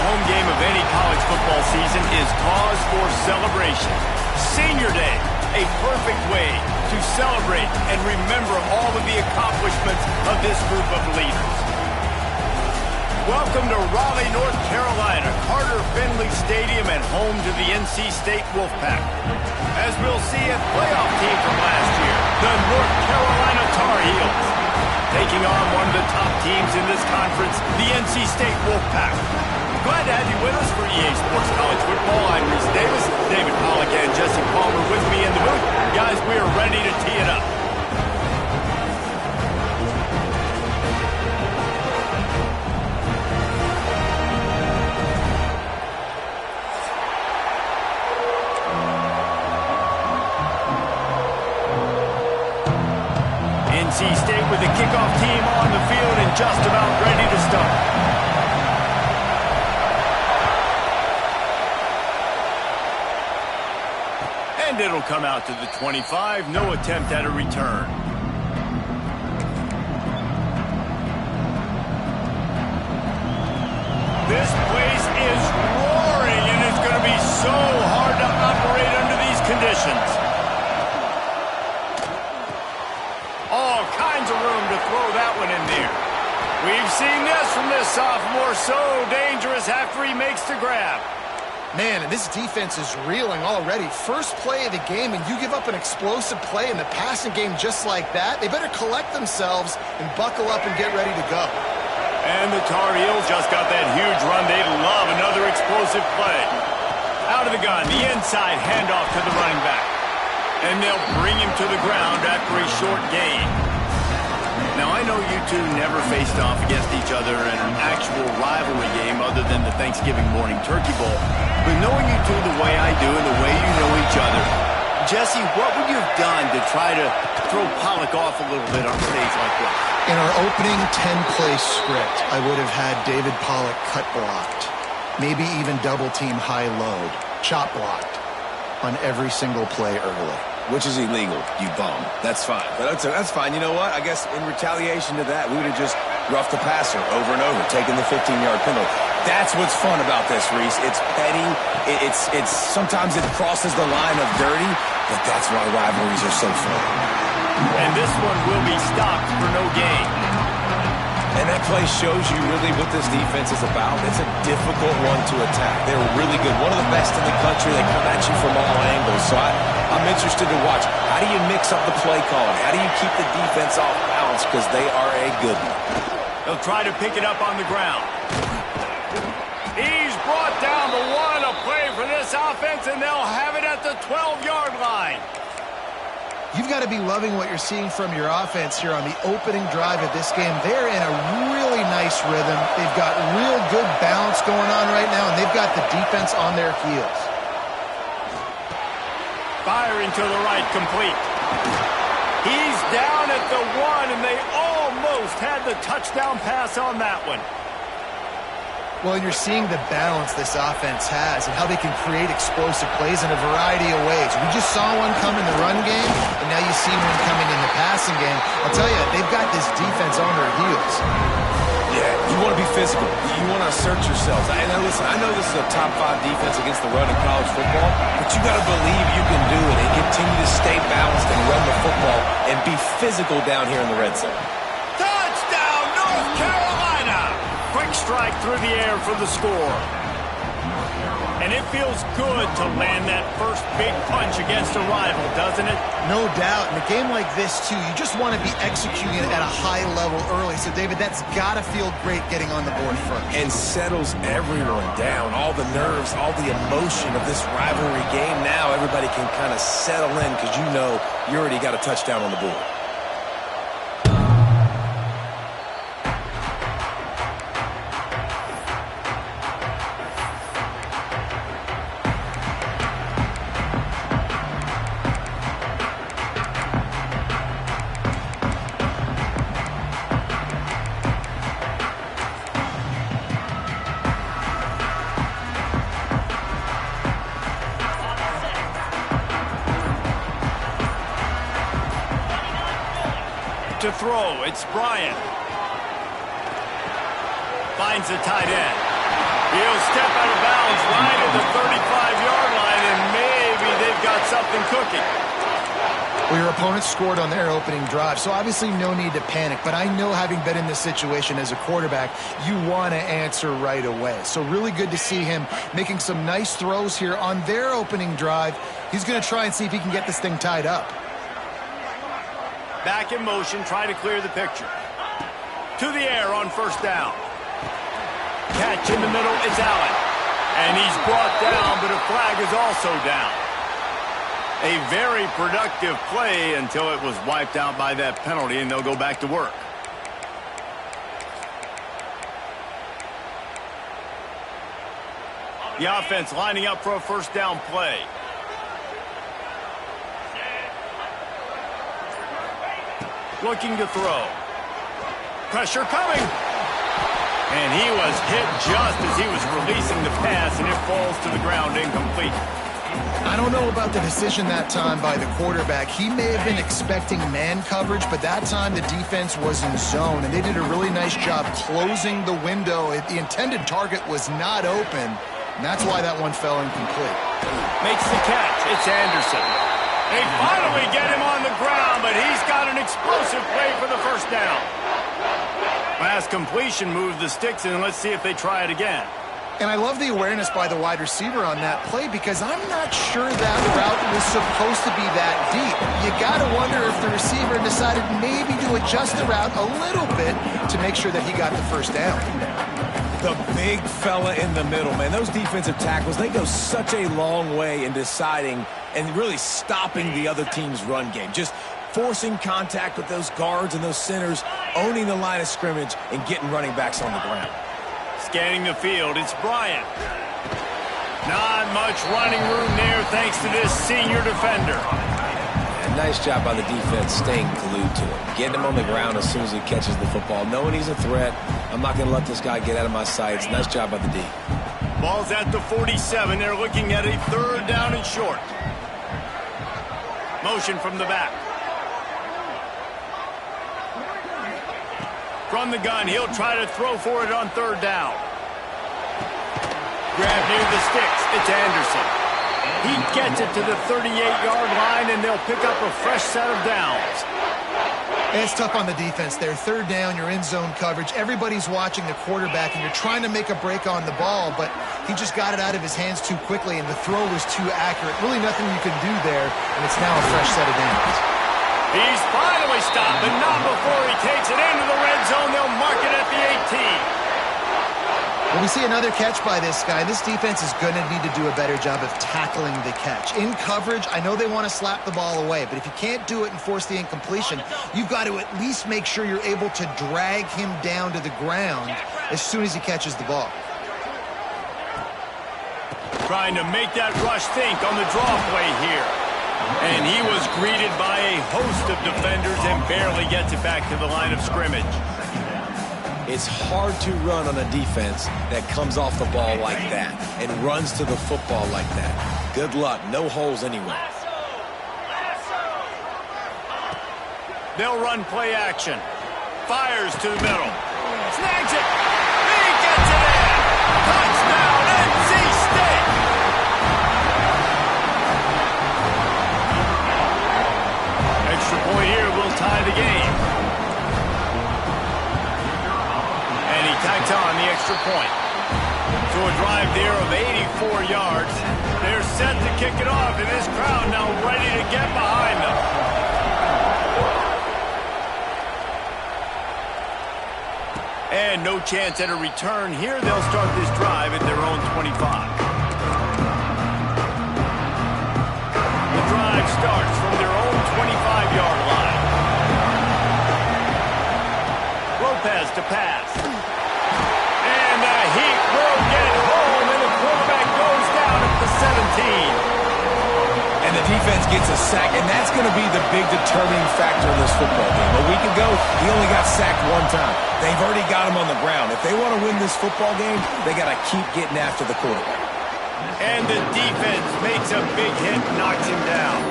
home game of any college football season is cause for celebration. Senior Day, a perfect way to celebrate and remember all of the accomplishments of this group of leaders. Welcome to Raleigh, North Carolina, Carter Finley Stadium, and home to the NC State Wolfpack. As we'll see, a playoff team from last year, the North Carolina Tar Heels, taking on one of the top teams in this conference, the NC State Wolfpack. Glad to have you with us for EA Sports College Football. I'm Reese Davis, David Pollack, and Jesse Palmer with me in the booth. Guys, we are ready to tee it up. NC State with the kickoff team on the field and just about ready to start. And it'll come out to the 25. No attempt at a return. This place is roaring, and it's going to be so hard to operate under these conditions. All kinds of room to throw that one in there. We've seen this from this sophomore, so dangerous after he makes the grab. Man, and this defense is reeling already. First play of the game, and you give up an explosive play in the passing game just like that. They better collect themselves and buckle up and get ready to go. And the Tar Heels just got that huge run. They love another explosive play. Out of the gun, the inside handoff to the running back. And they'll bring him to the ground after a short gain. Now, I know you two never faced off against each other in an actual rivalry game other than the Thanksgiving morning Turkey Bowl. But knowing you two the way I do and the way you know each other, Jesse, what would you have done to try to throw Pollack off a little bit on a stage like this? In our opening 10-play script, I would have had David Pollack cut blocked. Maybe even double-team high-load, chop blocked on every single play early. Which is illegal, you bum. That's fine. But that's fine. You know what? I guess in retaliation to that, we would have just roughed the passer over and over, taking the 15-yard penalty. That's what's fun about this, Reese. It's petty. It's sometimes it crosses the line of dirty, but that's why rivalries are so fun. And this one will be stopped for no gain. And that play shows you really what this defense is about. It's a difficult one to attack. They're really good. One of the best in the country. They come at you from all angles. So I'm interested to watch. How do you mix up the play calling? How do you keep the defense off balance? Because they are a good one. They'll try to pick it up on the ground. He's brought down the one. A play for this offense, and they'll have it at the 12-yard line. You've got to be loving what you're seeing from your offense here on the opening drive of this game. They're in a really nice rhythm. They've got real good balance going on right now, and they've got the defense on their heels. Firing to the right, complete. He's down at the one, and they almost had the touchdown pass on that one. Well, and you're seeing the balance this offense has and how they can create explosive plays in a variety of ways. We just saw one come in the run game, and now you see one coming in the passing game. I'll tell you, they've got this defense on their heels. Yeah, you want to be physical. You want to assert yourselves. And listen, I know this is a top 5 defense against the run in college football, but you got to believe you can do it and continue to stay balanced and run the football and be physical down here in the red zone. Touchdown, North Carolina! Quick strike through the air for the score. And it feels good to land that first big punch against a rival, doesn't it? No doubt. In a game like this, too, you just want to be executing it at a high level early. So, David, that's got to feel great getting on the board first. And settles everyone down. All the nerves, all the emotion of this rivalry game. Now everybody can kind of settle in because you know you already got a touchdown on the board. To throw, it's Bryant. Finds the tight end. He'll a step out of bounds right at the 35-yard line, and maybe they've got something cooking. Well, your opponent scored on their opening drive, so obviously no need to panic. But I know, having been in this situation as a quarterback, you want to answer right away. So really good to see him making some nice throws here on their opening drive. He's going to try and see if he can get this thing tied up. Back in motion, try to clear the picture. To the air on first down. Catch in the middle, it's Allen. And he's brought down, but a flag is also down. A very productive play until it was wiped out by that penalty, and they'll go back to work. The offense lining up for a first down play. Looking to throw. Pressure coming. And he was hit just as he was releasing the pass, and it falls to the ground incomplete. I don't know about the decision that time by the quarterback. He may have been expecting man coverage, but that time the defense was in zone, and they did a really nice job closing the window. The intended target was not open, and that's why that one fell incomplete. Makes the catch. It's Anderson. They finally get him on the ground, but he's got an explosive play for the first down. Last completion moved the sticks, and let's see if they try it again. And I love the awareness by the wide receiver on that play, because I'm not sure that route was supposed to be that deep. You got to wonder if the receiver decided maybe to adjust the route a little bit to make sure that he got the first down. The big fella in the middle, man. Those defensive tackles, they go such a long way in deciding and really stopping the other team's run game. Just forcing contact with those guards and those centers, owning the line of scrimmage, and getting running backs on the ground. Scanning the field, it's Bryant. Not much running room there thanks to this senior defender. And nice job by the defense staying glued to him. Getting him on the ground as soon as he catches the football. Knowing he's a threat, I'm not going to let this guy get out of my sights. Nice job by the D. Ball's at the 47. They're looking at a third down and short. Motion from the back. From the gun, he'll try to throw for it on third down. Grab near the sticks, it's Anderson. He gets it to the 38-yard line, and they'll pick up a fresh set of downs. And it's tough on the defense there. Third down, you're in zone coverage. Everybody's watching the quarterback, and you're trying to make a break on the ball, but he just got it out of his hands too quickly, and the throw was too accurate. Really nothing you can do there, and it's now a fresh set of downs. He's finally stopped, but not before he takes it into the red zone. They'll mark it at the 18. Well, we see another catch by this guy. This defense is going to need to do a better job of tackling the catch. In coverage, I know they want to slap the ball away, but if you can't do it and force the incompletion, you've got to at least make sure you're able to drag him down to the ground as soon as he catches the ball. Trying to make that rush think on the draw play here. And he was greeted by a host of defenders and barely gets it back to the line of scrimmage. It's hard to run on a defense that comes off the ball like that and runs to the football like that. Good luck. No holes anywhere. They'll run play action. Fires to the middle. Snags it. He gets it in. Touchdown, NC State. Extra point here will tie the game. And he tacks on the extra point. So a drive there of 84 yards. They're set to kick it off, and this crowd now ready to get behind them. And no chance at a return here. They'll start this drive at their own 25. The drive starts from their own 25-yard line. Lopez to pass. And the heat will get home, and the quarterback goes down at the 17. And the defense gets a sack, and that's going to be the big determining factor in this football game. A week ago, he only got sacked one time. They've already got him on the ground. If they want to win this football game, they got to keep getting after the quarterback. And the defense makes a big hit, knocks him down.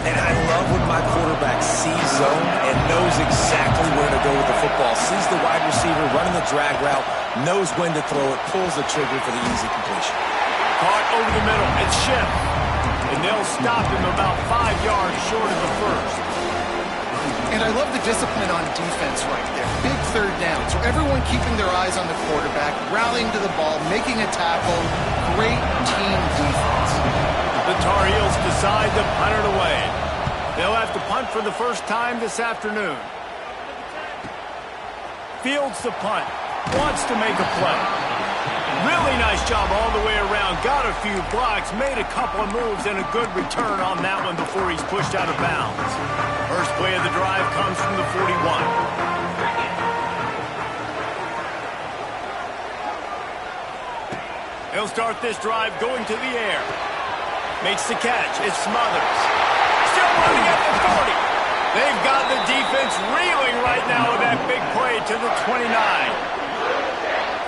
And I love when my quarterback sees zone and knows exactly where to go with the football. Sees the wide receiver running the drag route, knows when to throw it, pulls the trigger for the easy completion. Caught over the middle. It's Schiff. And they'll stop him about 5 yards short of the first. And I love the discipline on defense right there. Big third down. So everyone keeping their eyes on the quarterback, rallying to the ball, making a tackle. Great team defense. The Tar Heels decide to punt it away. They'll have to punt for the first time this afternoon. Fields the punt. Wants to make a play. Really nice job all the way around. Got a few blocks, made a couple of moves, and a good return on that one before he's pushed out of bounds. First play of the drive comes from the 41. He'll start this drive going to the air. Makes the catch. It's Smothers. Still running at the 40. They've got the defense reeling right now with that big play to the 29.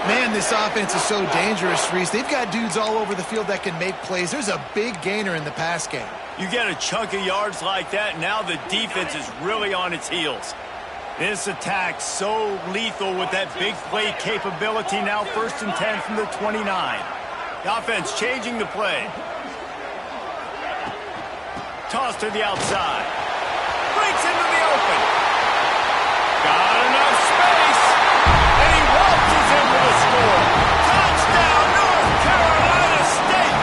Man, this offense is so dangerous, Reese. They've got dudes all over the field that can make plays. There's a big gainer in the pass game. You get a chunk of yards like that, now the defense is really on its heels. This attack so lethal with that big play capability. Now 1st and 10 from the 29. The offense changing the play. Toss to the outside. Breaks into the open. Got enough space. And he waltzes in for the score. Touchdown, North Carolina State.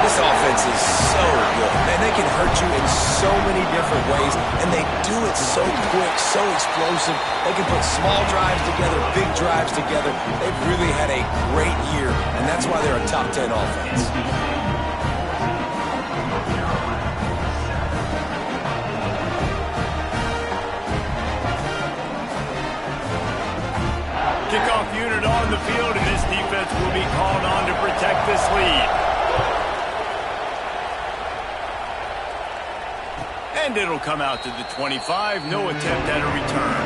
This offense is so good. Man, they can hurt you in so many different ways, and they do it so quick, so explosive. They can put small drives together, big drives together. They've really had a great year, and that's why they're a top 10 offense. Kickoff unit on the field, and this defense will be called on to protect this lead. And it'll come out to the 25. No attempt at a return.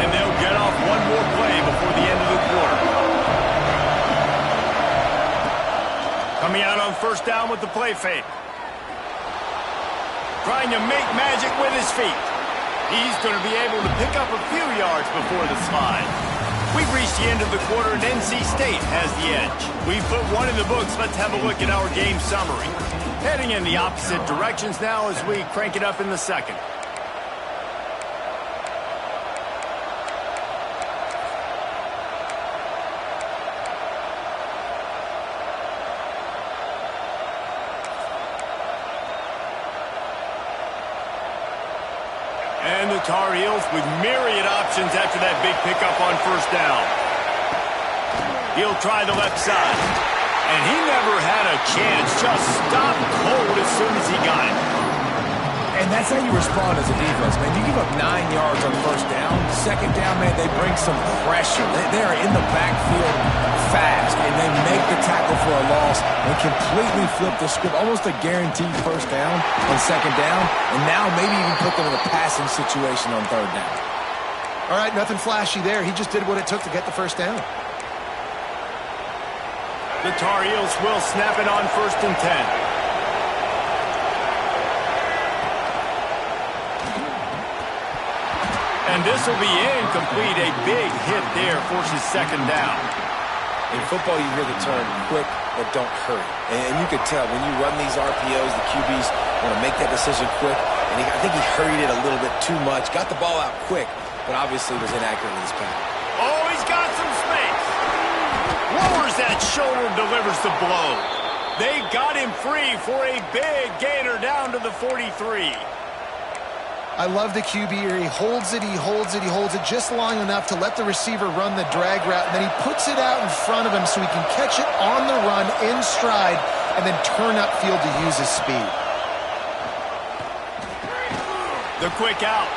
And they'll get off one more play before the end of the quarter. Coming out on 1st down with the play fake. Trying to make magic with his feet. He's going to be able to pick up a few yards before the slide. We've reached the end of the quarter, and NC State has the edge. We've put one in the books. Let's have a look at our game summary. Heading in the opposite directions now as we crank it up in the second. And the Tar Heels with myriad options after that big pickup on 1st down. He'll try the left side. And he never had a chance. Just stopped cold as soon as he got it. And that's how you respond as a defense, man. You give up 9 yards on 1st down. 2nd down, man, they bring some pressure. They are in the backfield fast, and they make the tackle for a loss and completely flip the script. Almost a guaranteed 1st down and 2nd down, and now maybe even put them in a passing situation on 3rd down. All right, nothing flashy there. He just did what it took to get the 1st down. The Tar Heels will snap it on 1st and 10. And this will be incomplete. A big hit there forces 2nd down. In football, you hear the term quick but don't hurry. And you could tell when you run these RPOs, the QBs want to make that decision quick. And I think he hurried it a little bit too much. Got the ball out quick, but obviously was inaccurate with his pass. Oh, he's got some space. Lowers that shoulder, delivers the blow. They got him free for a big gainer down to the 43. I love the QB here. He holds it, he holds it, he holds it just long enough to let the receiver run the drag route, and then he puts it out in front of him so he can catch it on the run in stride and then turn upfield to use his speed. The quick out.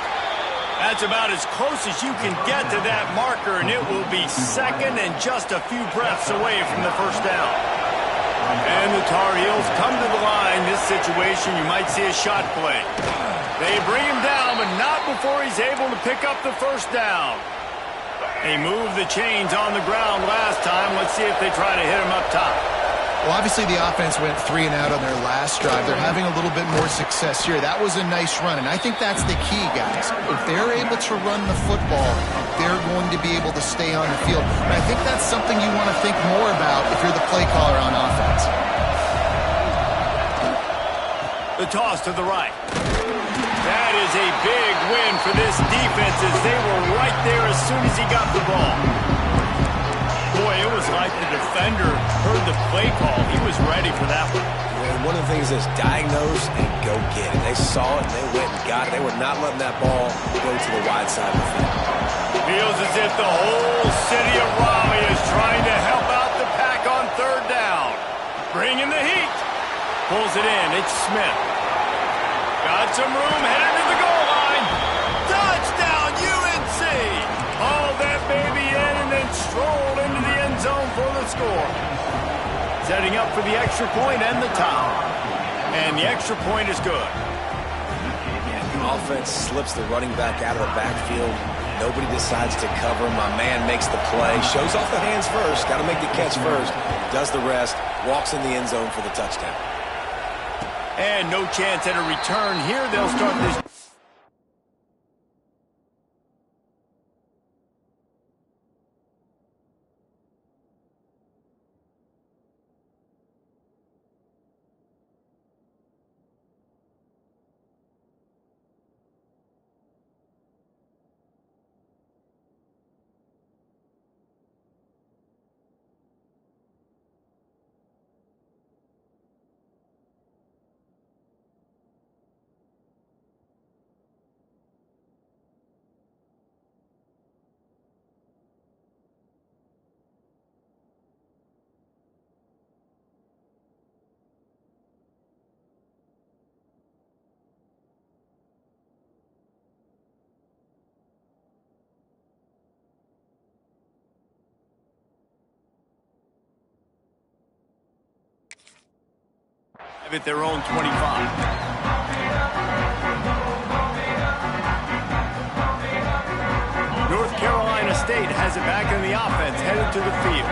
That's about as close as you can get to that marker, and it will be 2nd and just a few breaths away from the 1st down. And the Tar Heels come to the line. This situation, you might see a shot play. They bring him down, but not before he's able to pick up the first down. They moved the chains on the ground last time. Let's see if they try to hit him up top. Well, obviously the offense went 3 and out on their last drive. They're having a little bit more success here. That was a nice run, and I think that's the key, guys. If they're able to run the football, they're going to be able to stay on the field. And I think that's something you want to think more about if you're the play caller on offense. The toss to the right. That is a big win for this defense as they were right there as soon as he got the ball. Boy, it was like the defender heard the play call. He was ready for that one. And one of the things is diagnose and go get it. They saw it and they went and got it. They were not letting that ball go to the wide side of the field. Feels as if the whole city of Raleigh is trying to help out the Pack on third down. Bringing the heat. Pulls it in. It's Smith. Got some room, headed to the goal line. Touchdown, UNC! Hauled that baby in and then strolled into the end zone for the score. Setting up for the extra point and the tie. And the extra point is good. Yeah, the offense slips the running back out of the backfield. Nobody decides to cover him. My man makes the play. Shows off the hands first. Got to make the catch first. Does the rest. Walks in the end zone for the touchdown. And no chance at a return here. They'll start this. At their own 25. North Carolina State has it back in the offense, headed to the field.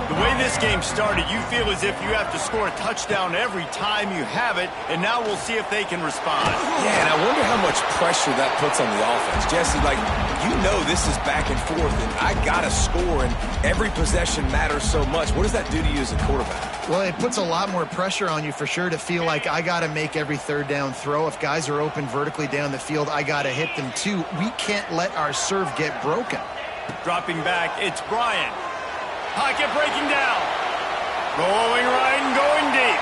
The way this game started, you feel as if you have to score a touchdown every time you have it, and now we'll see if they can respond. Yeah, and I wonder how much pressure that puts on the offense. Jesse, like, you know this is back and forth, and I got to score, and every possession matters so much. What does that do to you as a quarterback? Well, it puts a lot more pressure on you for sure to feel like I got to make every third down throw. If guys are open vertically down the field, I got to hit them too. We can't let our serve get broken. Dropping back, it's Bryant. Pocket breaking down. Going right and going deep.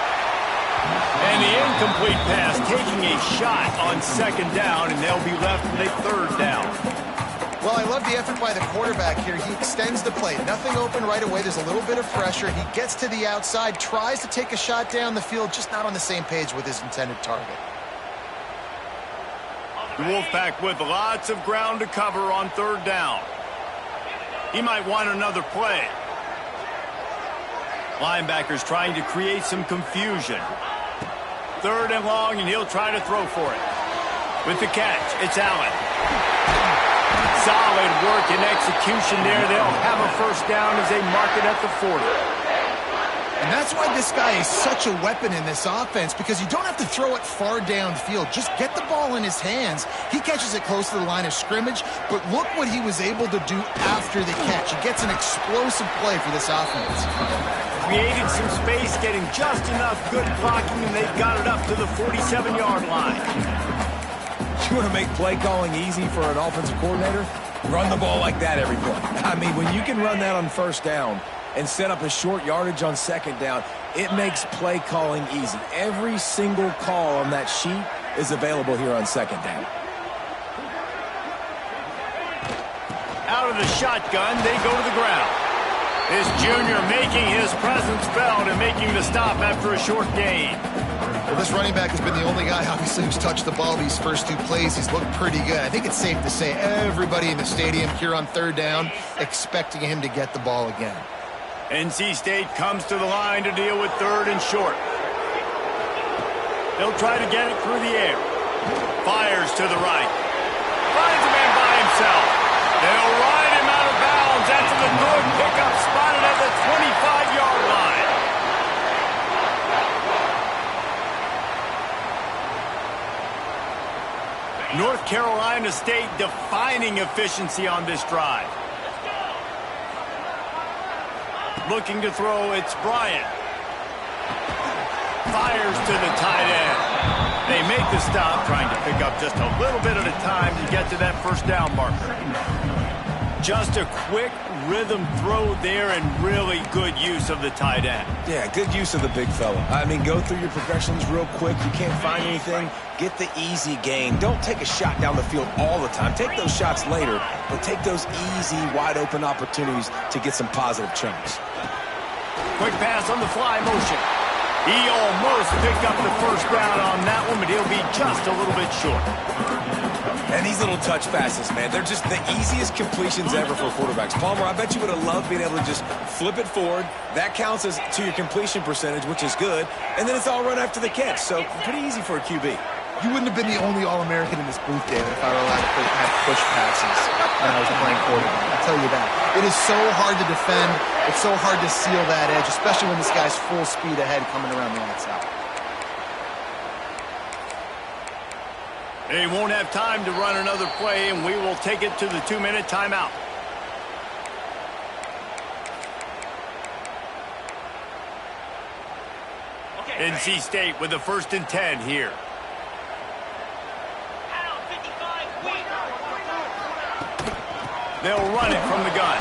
And the incomplete pass taking a shot on second down, and they'll be left with a third down. Well, I love the effort by the quarterback here. He extends the play. Nothing open right away. There's a little bit of pressure. He gets to the outside, tries to take a shot down the field, just not on the same page with his intended target. The Wolfpack with lots of ground to cover on third down. He might want another play. Linebackers trying to create some confusion. Third and long, and he'll try to throw for it. With the catch, it's Allen. Solid work and execution there. They'll have a first down as they mark it at the 40. And that's why this guy is such a weapon in this offense, because you don't have to throw it far downfield. Just get the ball in his hands. He catches it close to the line of scrimmage, but look what he was able to do after the catch. He gets an explosive play for this offense. Created some space, getting just enough good blocking, and they've got it up to the 47-yard line. You want to make play calling easy for an offensive coordinator? Run the ball like that every play. I mean, when you can run that on first down and set up a short yardage on second down, it makes play calling easy. Every single call on that sheet is available here on second down. Out of the shotgun, they go to the ground. This junior making his presence felt and making the stop after a short gain. Well, this running back has been the only guy, obviously, who's touched the ball these first two plays. He's looked pretty good. I think it's safe to say everybody in the stadium here on third down expecting him to get the ball again. NC State comes to the line to deal with third and short. They'll try to get it through the air. Fires to the right. Finds a man by himself. They'll ride him out of bounds after the good pickup spotted at the 25-yard line. North Carolina State defining efficiency on this drive. Looking to throw, it's Bryant. Fires to the tight end. They make the stop, trying to pick up just a little bit at a time to get to that first down marker. Just a quick rhythm throw there and really good use of the tight end. Yeah, good use of the big fella. I mean, go through your progressions real quick. You can't find anything. Get the easy gain. Don't take a shot down the field all the time. Take those shots later, but take those easy, wide-open opportunities to get some positive chunks. Quick pass on the fly motion. He almost picked up the first down on that one, but he'll be just a little bit short. And these little touch passes, man, they're just the easiest completions ever for quarterbacks. Palmer, I bet you would have loved being able to just flip it forward. That counts as to your completion percentage, which is good. And then it's all run after the catch, so pretty easy for a QB. You wouldn't have been the only All-American in this booth, David, if I were allowed to have push passes when I was playing quarterback. I'll tell you that. It is so hard to defend. It's so hard to seal that edge, especially when this guy's full speed ahead coming around the outside. They won't have time to run another play, and we will take it to the 2-minute timeout. NC State with the 1st and 10 here. They'll run it from the gun.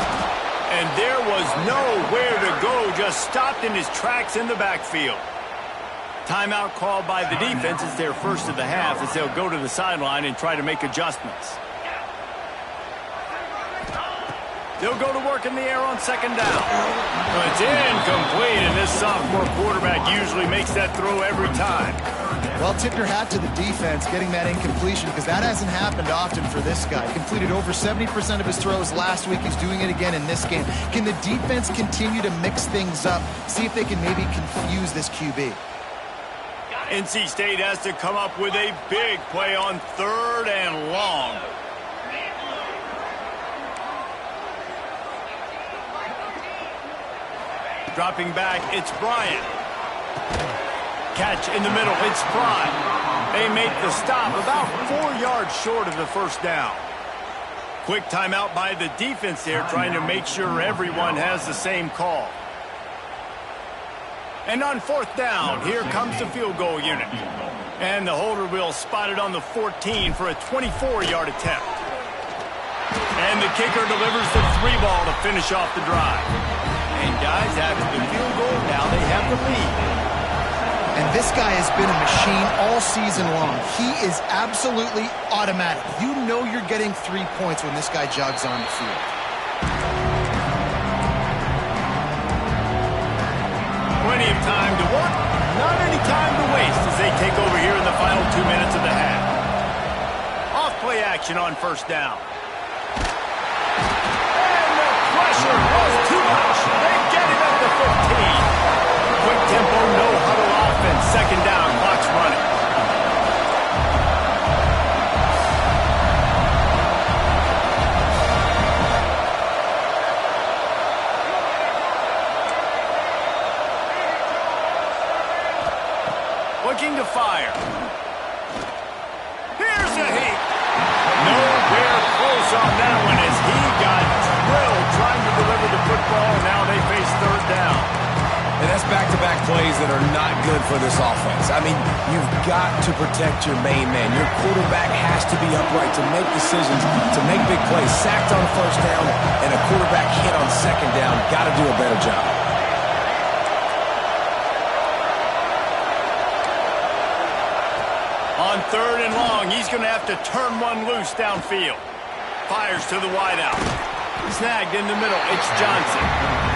And there was nowhere to go, just stopped in his tracks in the backfield. Timeout called by the defense. It's their first of the half as they'll go to the sideline and try to make adjustments. They'll go to work in the air on 2nd down. It's incomplete, and this sophomore quarterback usually makes that throw every time. Well, tip your hat to the defense getting that incompletion, because that hasn't happened often for this guy. Completed over 70% of his throws last week. He's doing it again in this game. Can the defense continue to mix things up, see if they can maybe confuse this QB? NC State has to come up with a big play on 3rd and long. Dropping back, it's Bryant. Catch in the middle, it's Fry. They make the stop about 4 yards short of the first down. Quick timeout by the defense there, trying to make sure everyone has the same call. And on 4th down, here comes the field goal unit. And the holder will spot it on the 14 for a 24-yard attempt. And the kicker delivers the 3-ball to finish off the drive. And guys, after the field goal, now they have the lead. And this guy has been a machine all season long. He is absolutely automatic. You know you're getting 3 points when this guy jogs on the field. Plenty of time to work, not any time to waste as they take over here in the final 2 minutes of the half. Off play action on 1st down. And the pressure was too much. They get him at the 15. Quick tempo, no huddle offense. 2nd down, clock's running. Looking to fire. Here's a heat. Nowhere close on that one as he got drilled trying to deliver the football. Now they face 3rd down. And that's back-to-back plays that are not good for this offense. I mean, you've got to protect your main man. Your quarterback has to be upright to make decisions, to make big plays. Sacked on 1st down and a quarterback hit on 2nd down. Got to do a better job. On 3rd and long, he's going to have to turn one loose downfield. Fires to the wideout. Snagged in the middle. It's Johnson.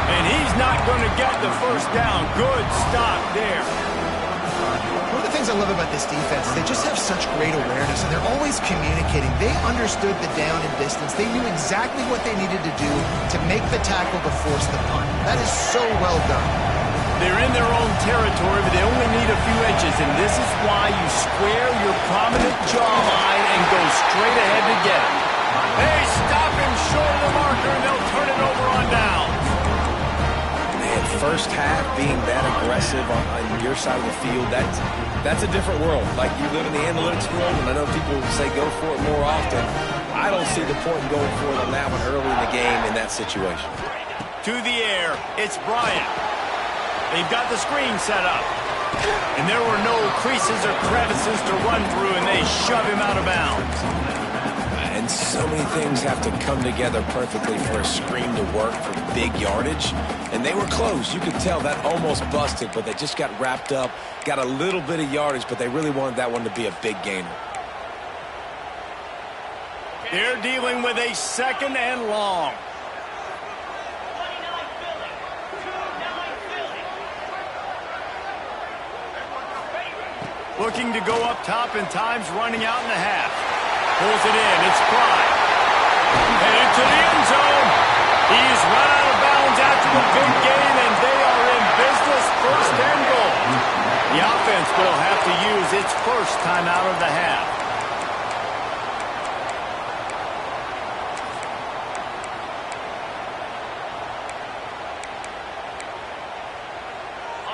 And he's not going to get the first down. Good stop there. One of the things I love about this defense is they just have such great awareness, and they're always communicating. They understood the down and distance. They knew exactly what they needed to do to make the tackle to force the punt. That is so well done. They're in their own territory, but they only need a few edges guys, and this is why you square your prominent jawline and go straight ahead to get him. They stop him short of the marker, and they'll turn it over on downs. Man, first half being that aggressive on your side of the field, that's a different world. Like, you live in the analytics world, and I know people say go for it more often. I don't see the point in going for it on that one early in the game in that situation. To the air, it's Bryant. They've got the screen set up. And there were no creases or crevices to run through, and they shove him out of bounds. And so many things have to come together perfectly for a screen to work for big yardage. And they were close. You could tell that almost busted, but they just got wrapped up, got a little bit of yardage, but they really wanted that one to be a big gainer. They're dealing with a second and long. Looking to go up top, and time's running out in the half. Pulls it in. It's Clyde. Headed to the end zone. He's run out of bounds after the big gain, and they are in business, first and goal. The offense will have to use its first time out of the half.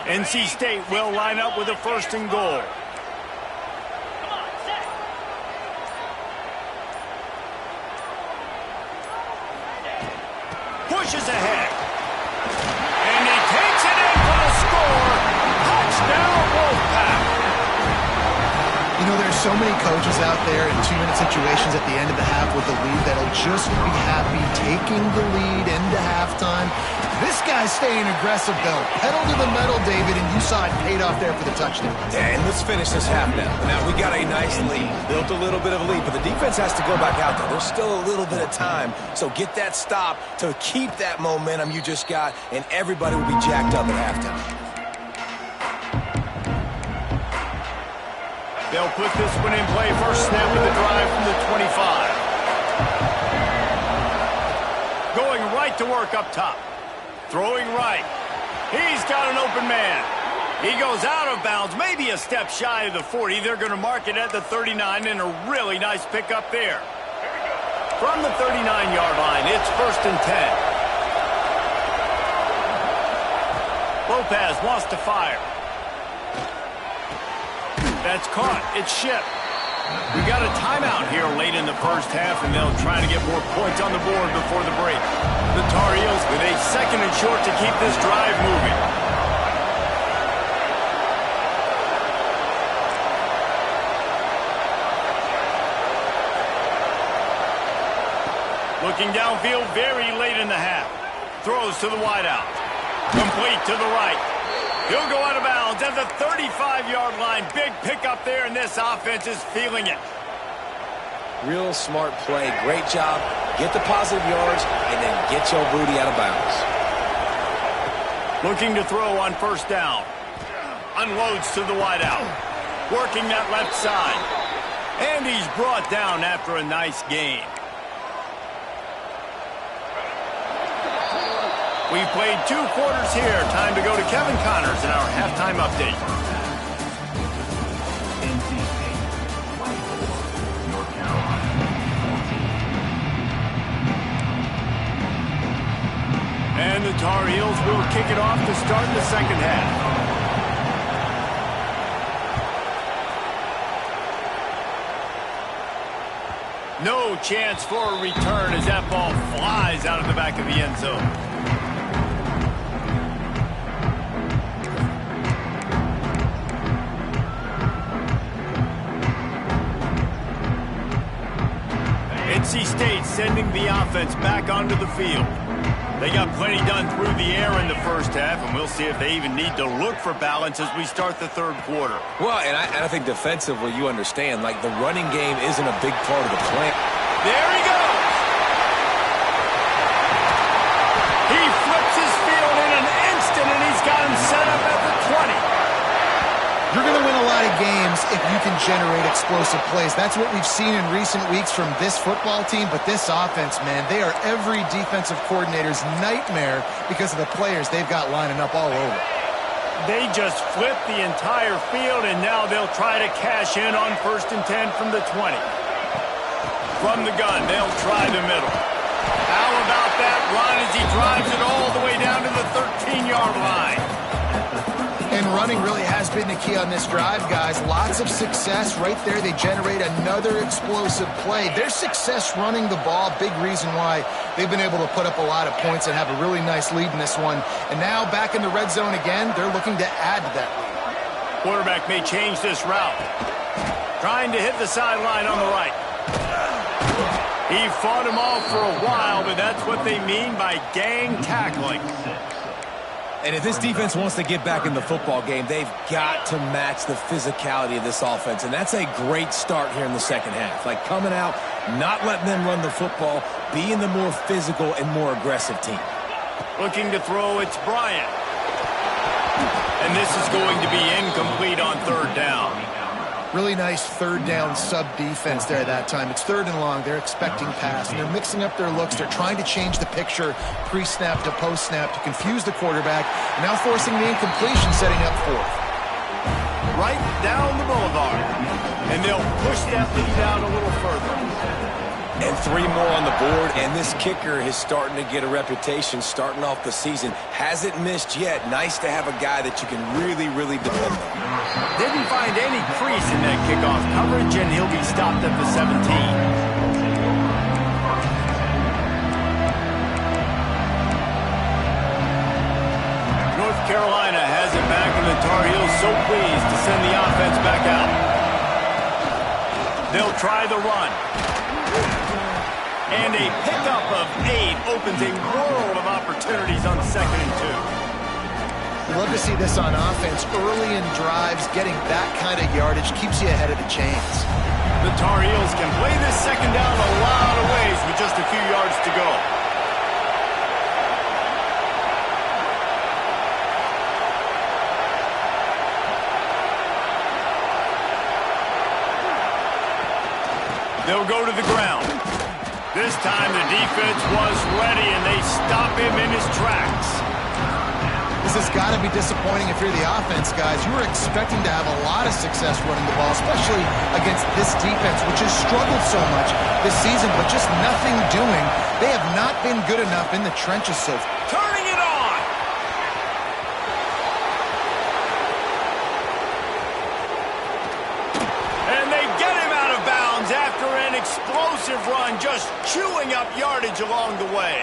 NC State will line up with a first and goal. Pushes ahead. And he takes it in for the score. Touchdown, Wolfpack. You know, there's so many coaches out there in two-minute situations at the end of the half with the lead that'll just be happy taking the lead into halftime. This guy's staying aggressive, though. Pedal to the metal, David, and you saw it paid off there for the touchdown. And let's finish this half now. Now, we got a nice lead. Built a little bit of a lead, but the defense has to go back out there. There's still a little bit of time. So get that stop to keep that momentum you just got, and everybody will be jacked up at halftime. They'll put this one in play. First snap of the drive from the 25. Going right to work up top. Throwing right. He's got an open man. He goes out of bounds, maybe a step shy of the 40. They're going to mark it at the 39, and a really nice pickup there. From the 39-yard line, it's first and 10. Lopez wants to fire. That's caught. It's Shipp. We got a timeout here late in the first half, and they'll try to get more points on the board before the break. The Tar Heels with a second and short to keep this drive moving. Looking downfield very late in the half. Throws to the wideout. Complete to the right. He'll go out of bounds at the 35-yard line. Big pickup there, and this offense is feeling it. Real smart play. Great job. Get the positive yards, and then get your booty out of bounds. Looking to throw on first down. Unloads to the wideout. Working that left side. And he's brought down after a nice gain. We've played 2 quarters here. Time to go to Kevin Connors in our halftime update. And the Tar Heels will kick it off to start the second half. No chance for a return as that ball flies out of the back of the end zone. NC State sending the offense back onto the field. They got plenty done through the air in the first half, and we'll see if they even need to look for balance as we start the third quarter. Well, and I think defensively, you understand, like, the running game isn't a big part of the plan. There he goes! He flips his field in an instant, and he's got him set up at the 20. You're going to win a lot of games if you can generate explosive plays. That's what we've seen in recent weeks from this football team, but this offense, man, they are every defensive coordinator's nightmare because of the players they've got lining up all over. They just flipped the entire field, and now they'll try to cash in on 1st and 10 from the 20. From the gun, they'll try the middle. How about that run as he drives it all the way down to the 13-yard line? And running really has been the key on this drive, guys. Lots of success right there. They generate another explosive play. Their success running the ball, big reason why they've been able to put up a lot of points and have a really nice lead in this one. And now back in the red zone again, they're looking to add to that lead. Quarterback may change this route. Trying to hit the sideline on the right. He fought him off for a while, but that's what they mean by gang tackling. And if this defense wants to get back in the football game, they've got to match the physicality of this offense. And that's a great start here in the second half. Like coming out, not letting them run the football, being the more physical and more aggressive team. Looking to throw, it's Bryant. And this is going to be incomplete on 3rd down. Really nice 3rd down sub-defense there that time. It's 3rd and long. They're expecting pass, and they're mixing up their looks. They're trying to change the picture pre-snap to post-snap to confuse the quarterback, and now forcing the incompletion, setting up 4th. Right down the boulevard. And they'll push that lead out a little further. And 3 more on the board, and this kicker is starting to get a reputation starting off the season. Hasn't missed yet. Nice to have a guy that you can really, really depend on. Didn't find any crease in that kickoff coverage, and he'll be stopped at the 17. North Carolina has it back, and the Tar Heels so pleased to send the offense back out. They'll try the run. And a pickup of 8 opens a world of opportunities on 2nd and 2. You love to see this on offense. Early in drives, getting that kind of yardage keeps you ahead of the chains. The Tar Heels can play this 2nd down a lot of ways with just a few yards to go. They'll go to the ground. This time the defense was ready, and they stop him in his tracks. This has got to be disappointing if you're the offense, guys. You were expecting to have a lot of success running the ball, especially against this defense, which has struggled so much this season, but just nothing doing. They have not been good enough in the trenches so far. Turning it on! And they get him out of bounds after an explosive run, just chewing up yardage along the way.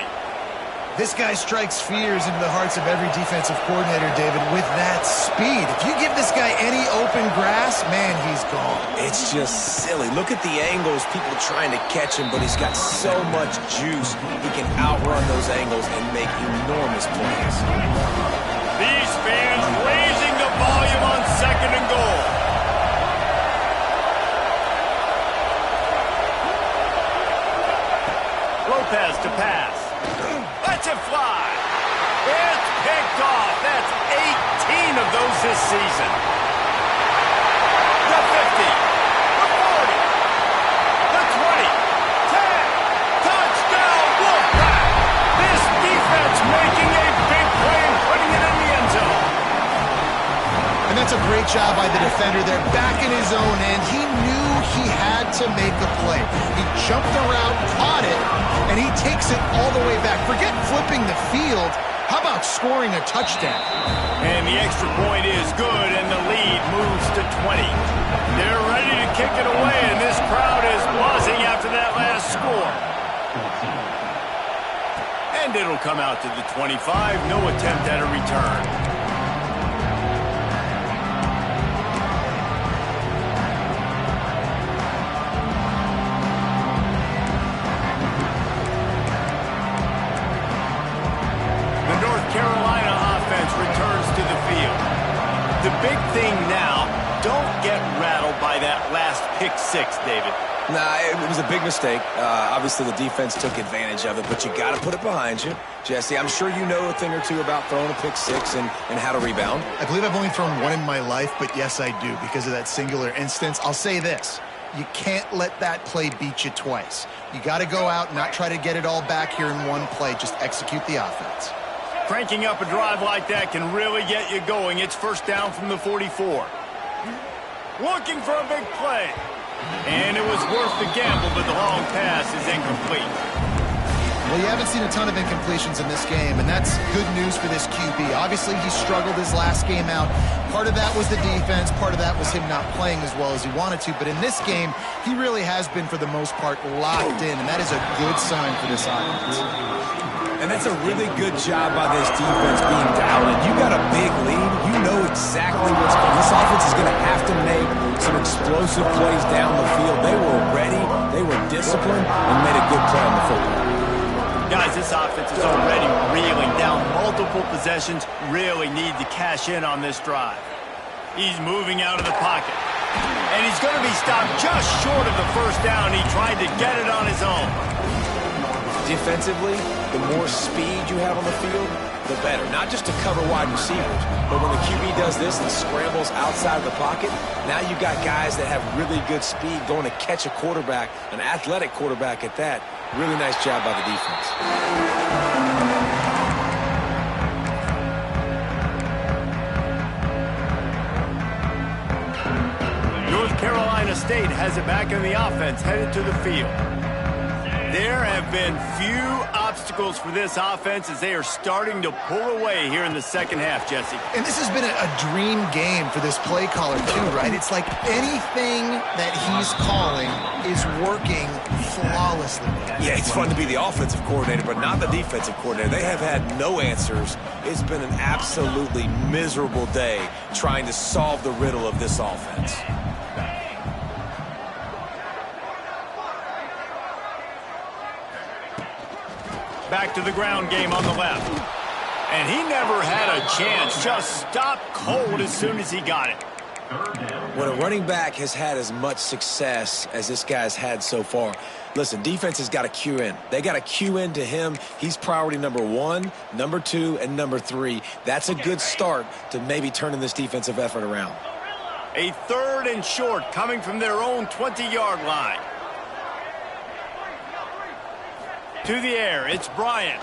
This guy strikes fears into the hearts of every defensive coordinator, David, with that speed. If you give this guy any open grass, man, he's gone. It's just silly. Look at the angles, people trying to catch him, but he's got so much juice. He can outrun those angles and make enormous plays. These fans raising the volume on 2nd and goal. Lopez to pass. Let's it fly. It's picked off. That's 18 of those this season. The 50. The 40. The 20. 10. Touchdown, Wolfpack. This defense making a big play and putting it in the end zone. And that's a great job by the defender there, back in his own end. He knew he had to make a play. He jumped around, caught it, and he takes it all the way back. Forget flipping the field. How about scoring a touchdown? And the extra point is good, and the lead moves to 20. They're ready to kick it away, and this crowd is buzzing after that last score. And it'll come out to the 25. No attempt at a return. Carolina offense returns to the field. The big thing now, don't get rattled by that last pick 6, David. Nah, it was a big mistake. Obviously, the defense took advantage of it, but you got to put it behind you. Jesse, I'm sure you know a thing or two about throwing a pick 6 and how to rebound. I believe I've only thrown one in my life, but yes, I do because of that singular instance. I'll say this. You can't let that play beat you twice. You got to go out and not try to get it all back here in one play. Just execute the offense. Cranking up a drive like that can really get you going. It's first down from the 44. Looking for a big play. And it was worth the gamble, but the long pass is incomplete. Well, you haven't seen a ton of incompletions in this game, and that's good news for this QB. Obviously, he struggled his last game out. Part of that was the defense. Part of that was him not playing as well as he wanted to. But in this game, he really has been, for the most part, locked in, and that is a good sign for this offense. And that's a really good job by this defense being dialed in. You got a big lead. You know exactly what's going on. This offense is going to have to make some explosive plays down the field. They were ready, they were disciplined, and made a good play on the football. Guys, this offense is already reeling down multiple possessions. Really need to cash in on this drive. He's moving out of the pocket. And he's going to be stopped just short of the first down. He tried to get it on his own. Defensively, the more speed you have on the field, the better. Not just to cover wide receivers, but when the QB does this and scrambles outside the pocket, now you've got guys that have really good speed going to catch a quarterback, an athletic quarterback at that. Really nice job by the defense. North Carolina State has it back in the offense, headed to the field. There have been few obstacles for this offense as they are starting to pull away here in the second half, Jesse. And this has been a dream game for this play caller, too, right? It's like anything that he's calling is working flawlessly. Yeah, it's fun to be the offensive coordinator, but not the defensive coordinator. They have had no answers. It's been an absolutely miserable day trying to solve the riddle of this offense. Back to the ground game on the left. And he never had a chance. Just stopped cold as soon as he got it. When a running back has had as much success as this guy's had so far, listen, defense has got to cue in. They got to cue in to him. He's priority number 1, number 2, and number 3. That's a good start to maybe turning this defensive effort around. A 3rd and short coming from their own 20-yard line. To the air, it's Bryant.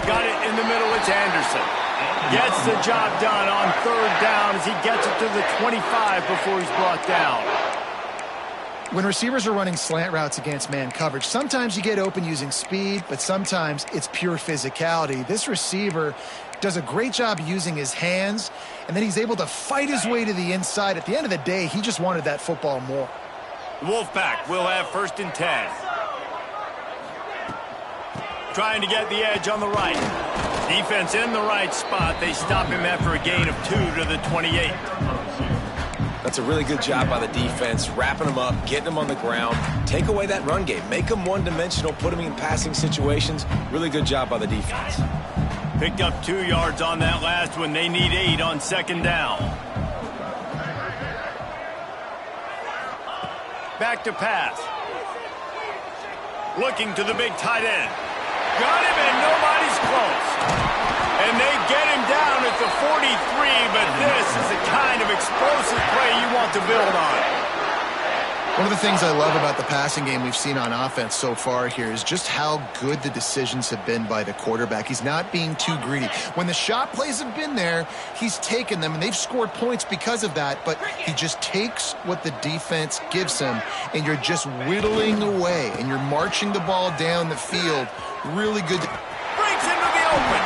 Got it in the middle, it's Anderson. Gets the job done on 3rd down as he gets it to the 25 before he's brought down. When receivers are running slant routes against man coverage, sometimes you get open using speed, but sometimes it's pure physicality. This receiver does a great job using his hands, and then he's able to fight his way to the inside. At the end of the day, he just wanted that football more. Wolfpack will have 1st and 10. Trying to get the edge on the right. Defense in the right spot. They stop him after a gain of 2 to the 28. That's a really good job by the defense, wrapping him up, getting him on the ground. Take away that run game. Make him one-dimensional, put him in passing situations. Really good job by the defense. Picked up 2 yards on that last one. They need 8 on 2nd down. Back to pass. Looking to the big tight end. Got him, and nobody's close. And they get him down at the 43, but this is the kind of explosive play you want to build on. One of the things I love about the passing game we've seen on offense so far here is just how good the decisions have been by the quarterback. He's not being too greedy. When the shot plays have been there, he's taken them, and they've scored points because of that, but he just takes what the defense gives him, and you're just whittling away, and you're marching the ball down the field. Really good. Breaks into the open.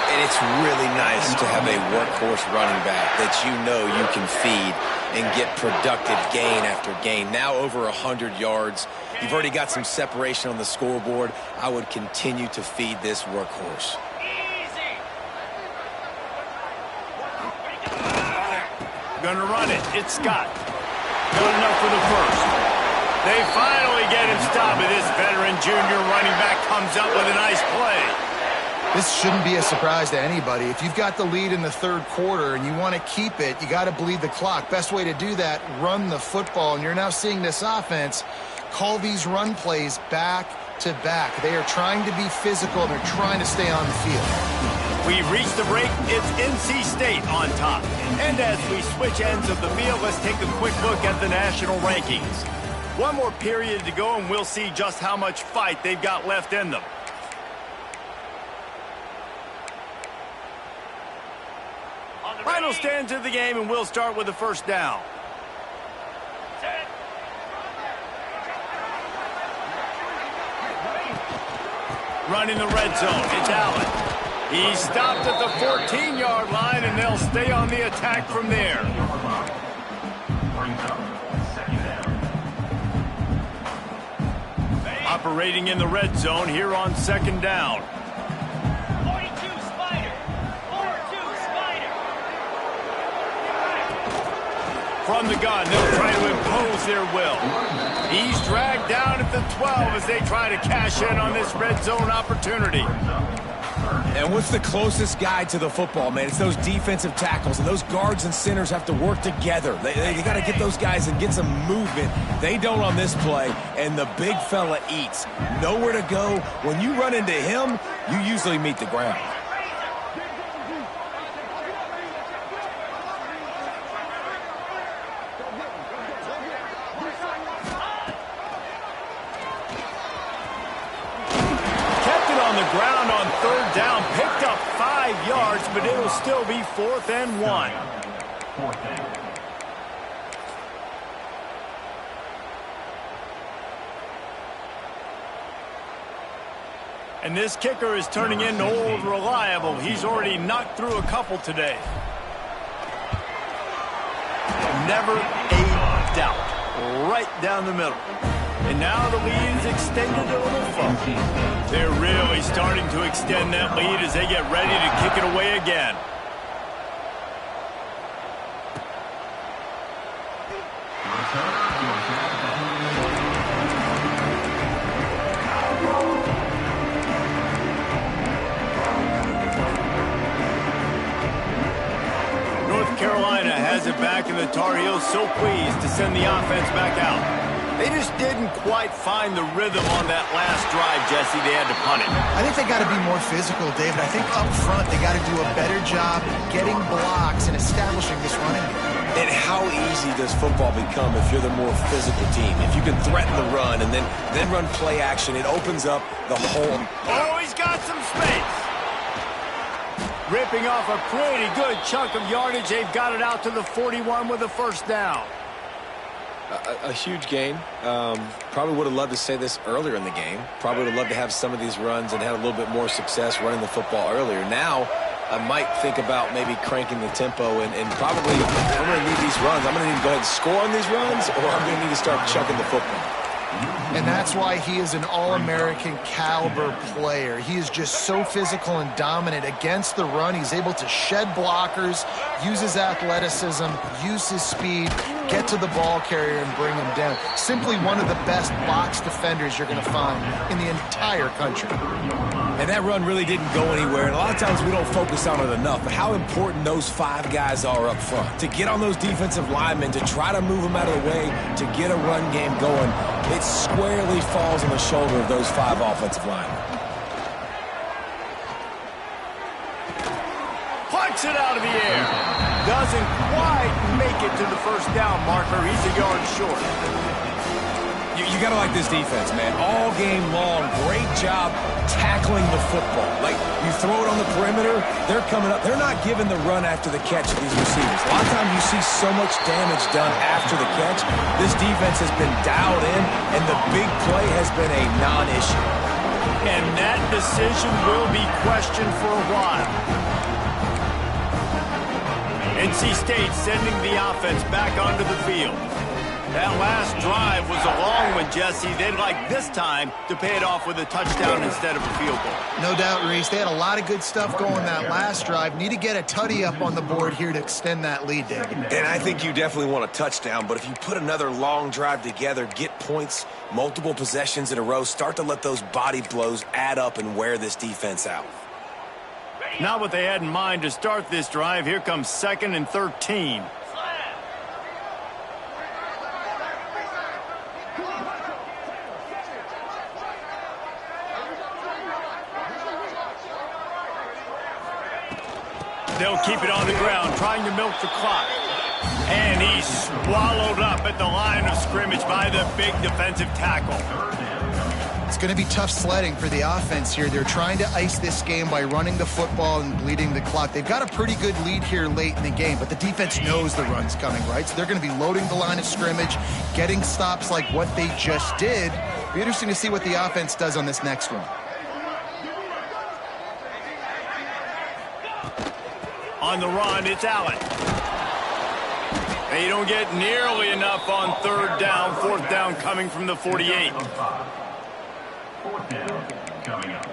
And it's really nice to have a workhorse running back that you know you can feed and get productive gain after gain. Now over 100 yards. You've already got some separation on the scoreboard. I would continue to feed this workhorse. Gonna run it. It's Scott. Good enough for the first. They finally get him stopped, but this veteran junior running back comes up with a nice play. This shouldn't be a surprise to anybody. If you've got the lead in the 3rd quarter and you want to keep it, you got to bleed the clock. Best way to do that, run the football. And you're now seeing this offense call these run plays back to back. They are trying to be physical. They're trying to stay on the field. We've reached the break. It's NC State on top. And as we switch ends of the field, let's take a quick look at the national rankings. One more period to go, and we'll see just how much fight they've got left in them. Final stands of the game, and we'll start with the first down. Running the red zone, it's Allen. He stopped at the 14-yard line, and they'll stay on the attack from there. Operating in the red zone here on second down. 42 Spider. 4-2 Spider. From the gun, they'll try to impose their will. He's dragged down at the 12 as they try to cash in on this red zone opportunity. And what's the closest guy to the football, man? It's those defensive tackles, and those guards and centers have to work together. They got to get those guys and get some movement. They don't on this play, and the big fella eats. Nowhere to go. When you run into him, you usually meet the ground. Ground on third down, picked up 5 yards, but it'll still be 4th and 1. And this kicker is turning into old reliable. He's already knocked through a couple today. Never a doubt. Right down the middle. And now the lead is extended a little further. They're really starting to extend that lead as they get ready to kick it away again. North Carolina has it back, and the Tar Heels so pleased to send the offense back out. They just didn't quite find the rhythm on that last drive, Jesse. They had to punt it. I think they got to be more physical, David. I think up front they got to do a better job getting blocks and establishing this running game. And how easy does football become if you're the more physical team? If you can threaten the run and then run play action, it opens up the whole. Oh, he's got some space. Ripping off a pretty good chunk of yardage. They've got it out to the 41 with a first down. A huge gain. Probably would have loved to say this earlier in the game. Probably would have loved to have some of these runs and had a little bit more success running the football earlier. Now, I might think about maybe cranking the tempo and probably I'm going to need these runs. I'm going to need to go ahead and score on these runs, or I'm going to need to start chucking the football. And that's why he is an All-American caliber player. He is just so physical and dominant against the run. He's able to shed blockers, use his athleticism, use his speed, get to the ball carrier and bring him down. Simply one of the best box defenders you're going to find in the entire country. And that run really didn't go anywhere. And a lot of times we don't focus on it enough. But how important those 5 guys are up front. To get on those defensive linemen, to try to move them out of the way, to get a run game going. It squarely falls on the shoulder of those 5 offensive linemen. Plucks it out of the air. Doesn't quite make it to the first down marker. He's a yard short. You got to like this defense, man. All game long, great job tackling the football. Like, you throw it on the perimeter, they're coming up. They're not giving the run after the catch to these receivers. A lot of times you see so much damage done after the catch. This defense has been dialed in, and the big play has been a non-issue. And that decision will be questioned for a while. NC State sending the offense back onto the field. That last drive was a long one, Jesse. They'd like this time to pay it off with a touchdown instead of a field goal. No doubt, Reese. They had a lot of good stuff going that last drive. Need to get a tutty up on the board here to extend that lead, David. And I think you definitely want a touchdown, but if you put another long drive together, get points, multiple possessions in a row, start to let those body blows add up and wear this defense out. Not what they had in mind to start this drive. Here comes 2nd and 13. They'll keep it on the ground, trying to milk the clock. And he's swallowed up at the line of scrimmage by the big defensive tackle. It's going to be tough sledding for the offense here. They're trying to ice this game by running the football and bleeding the clock. They've got a pretty good lead here late in the game, but the defense knows the run's coming, right? So they're going to be loading the line of scrimmage, getting stops like what they just did. Be interesting to see what the offense does on this next one. On the run, it's Allen. They don't get nearly enough on third down. Fourth down coming from the 48. Fourth down coming up.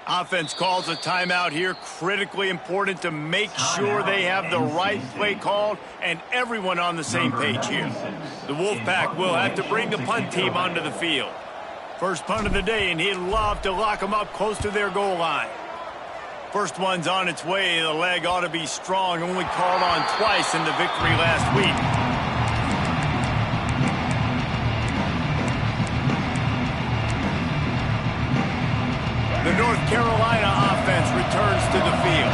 Offense calls a timeout here. Critically important to make sure they have the right play called and everyone on the same page here. The Wolfpack will have to bring the punt team onto the field. First punt of the day, and he'd love to lock them up close to their goal line. First one's on its way. The leg ought to be strong. Only called on twice in the victory last week. The North Carolina offense returns to the field.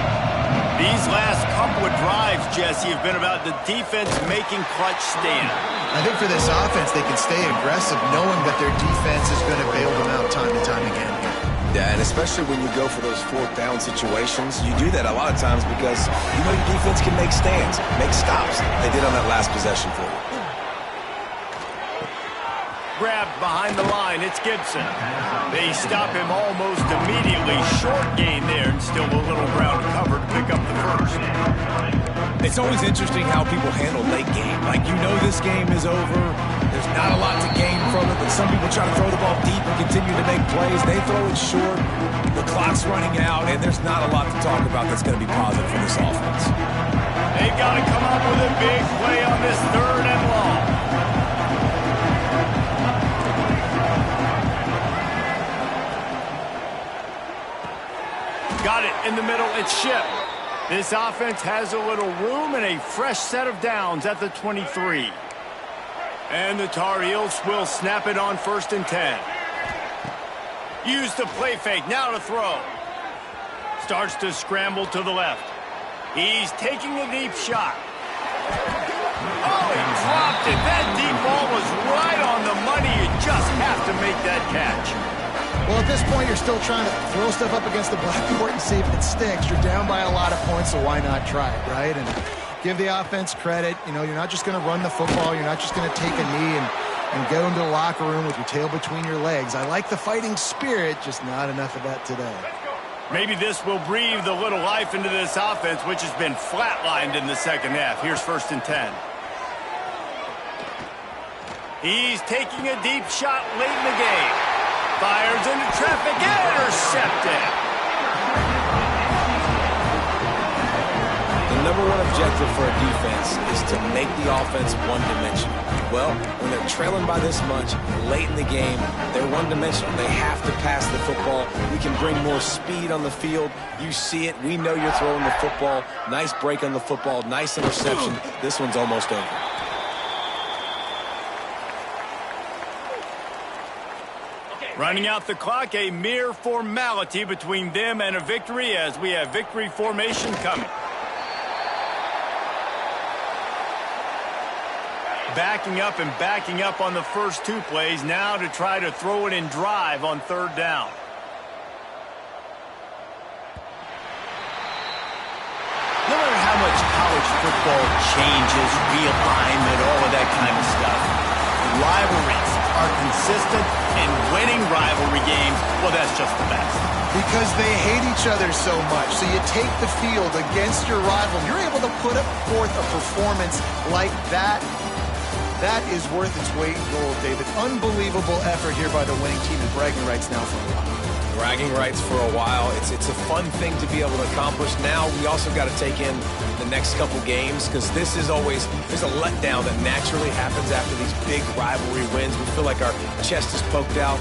These last couple of drives, Jesse, have been about the defense making clutch stand. I think for this offense, they can stay aggressive knowing that their defense is going to bail them out time and time again. Yeah, and especially when you go for those fourth down situations, you do that a lot of times because you know your defense can make stands, make stops. They did on that last possession for you. Grabbed behind the line, it's Gibson. They stop him almost immediately. Short gain there, and still a little ground covered to pick up the first. It's always interesting how people handle late game. Like, you know this game is over. There's not a lot to gain from it, but some people try to throw the ball deep and continue to make plays. They throw it short. The clock's running out, and there's not a lot to talk about that's going to be positive for this offense. They've got to come up with a big play on this third and long. Got it in the middle. It's Ship. This offense has a little room and a fresh set of downs at the 23. And the Tar Heels will snap it on 1st and 10. Use the play fake. Now to throw. Starts to scramble to the left. He's taking a deep shot. Oh, he dropped it. That deep ball was right on the money. You just have to make that catch. Well, at this point, you're still trying to throw stuff up against the blackboard and see if it sticks. You're down by a lot of points, so why not try it, right? And give the offense credit. You know, you're not just going to run the football. You're not just going to take a knee and go into the locker room with your tail between your legs. I like the fighting spirit, just not enough of that today. Maybe this will breathe a little life into this offense, which has been flatlined in the second half. Here's 1st and 10. He's taking a deep shot late in the game. Fires into traffic, intercepted. The number one objective for a defense is to make the offense one-dimensional. Well, when they're trailing by this much late in the game, they're one-dimensional. They have to pass the football. We can bring more speed on the field. You see it. We know you're throwing the football. Nice break on the football. Nice interception. This one's almost over. Running out the clock, a mere formality between them and a victory as we have victory formation coming. Backing up and backing up on the first two plays now to try to throw it in drive on 3rd down. No matter how much college football changes, realignment, all of that kind of stuff, rivalries are consistent, and winning rivalry games, well, that's just the best. Because they hate each other so much. So you take the field against your rival. You're able to put forth a performance like that. That is worth its weight in gold, David. Unbelievable effort here by the winning team, and bragging rights now for a while. bragging rights for a while. It's a fun thing to be able to accomplish. Now we also got to take in the next couple games because this is always, there's a letdown that naturally happens after these big rivalry wins. We feel like our chest is poked out.